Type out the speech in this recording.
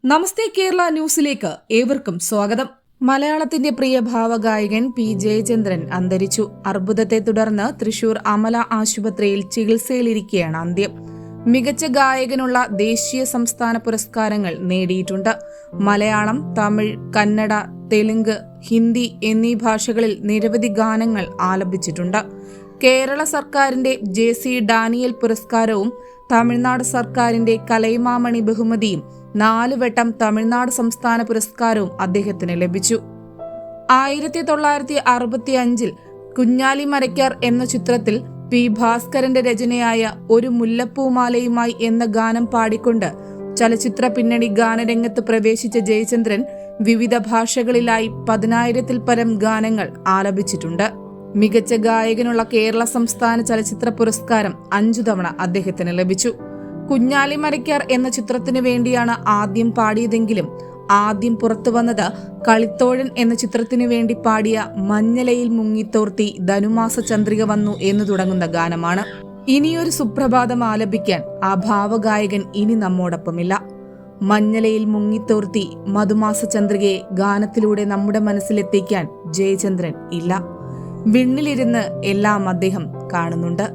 നമസ്തേ കേരള ന്യൂസിലേക്ക് ഏവർക്കും സ്വാഗതം. മലയാളത്തിന്റെ പ്രിയ ഭാവഗായകൻ പി ജയചന്ദ്രൻ അന്തരിച്ചു. അർബുദത്തെ തുടർന്ന് തൃശൂർ അമല ആശുപത്രിയിൽ ചികിത്സയിലിരിക്കെയാണ് അന്ത്യം. മികച്ച ഗായകനുള്ള ദേശീയ സംസ്ഥാന പുരസ്കാരങ്ങൾ നേടിയിട്ടുണ്ട്. മലയാളം, തമിഴ്, കന്നഡ, തെലുങ്ക്, ഹിന്ദി എന്നീ ഭാഷകളിൽ നിരവധി ഗാനങ്ങൾ ആലപിച്ചിട്ടുണ്ട്. കേരള സർക്കാരിന്റെ JC ഡാനിയൽ പുരസ്കാരവും തമിഴ്നാട് സർക്കാരിന്റെ കലൈമാമണി ബഹുമതിയും 4 വട്ടം തമിഴ്നാട് സംസ്ഥാന പുരസ്കാരവും അദ്ദേഹത്തിന് ലഭിച്ചു. 1965 കുഞ്ഞാലി മരയ്ക്കാർ എന്ന ചിത്രത്തിൽ P. ഭാസ്കരന്റെ രചനയായ ഒരു മുല്ലപ്പൂമാലയുമായി എന്ന ഗാനം പാടിക്കൊണ്ട് ചലച്ചിത്ര പിന്നണി ഗാനരംഗത്ത് പ്രവേശിച്ച ജയചന്ദ്രൻ വിവിധ ഭാഷകളിലായി 10,000-ൽ പരം ഗാനങ്ങൾ ആലപിച്ചിട്ടുണ്ട്. മികച്ച ഗായകനുള്ള കേരള സംസ്ഥാന ചലച്ചിത്ര പുരസ്കാരം 5 തവണ അദ്ദേഹത്തിന് ലഭിച്ചു. കുഞ്ഞാലി മരയ്ക്കാർ എന്ന ചിത്രത്തിനു വേണ്ടിയാണ് ആദ്യം പാടിയതെങ്കിലും ആദ്യം പുറത്തുവന്നത് കളിത്തോഴൻ എന്ന ചിത്രത്തിനു വേണ്ടി പാടിയ മഞ്ഞലയിൽ മുങ്ങിത്തോർത്തി ധനുമാസ ചന്ദ്രിക വന്നു എന്ന് തുടങ്ങുന്ന ഗാനമാണ്. ഇനിയൊരു സുപ്രഭാതം ആലപിക്കാൻ ആ ഭാവഗായകൻ ഇനി നമ്മോടൊപ്പമില്ല. മഞ്ഞലയിൽ മുങ്ങിത്തോർത്തി മധുമാസ ചന്ദ്രികയെ ഗാനത്തിലൂടെ നമ്മുടെ മനസ്സിലെത്തിക്കാൻ ജയചന്ദ്രൻ ഇല്ല. വിണ്ണിലിരുന്ന് എല്ലാം അദ്ദേഹം കാണുന്നുണ്ട്.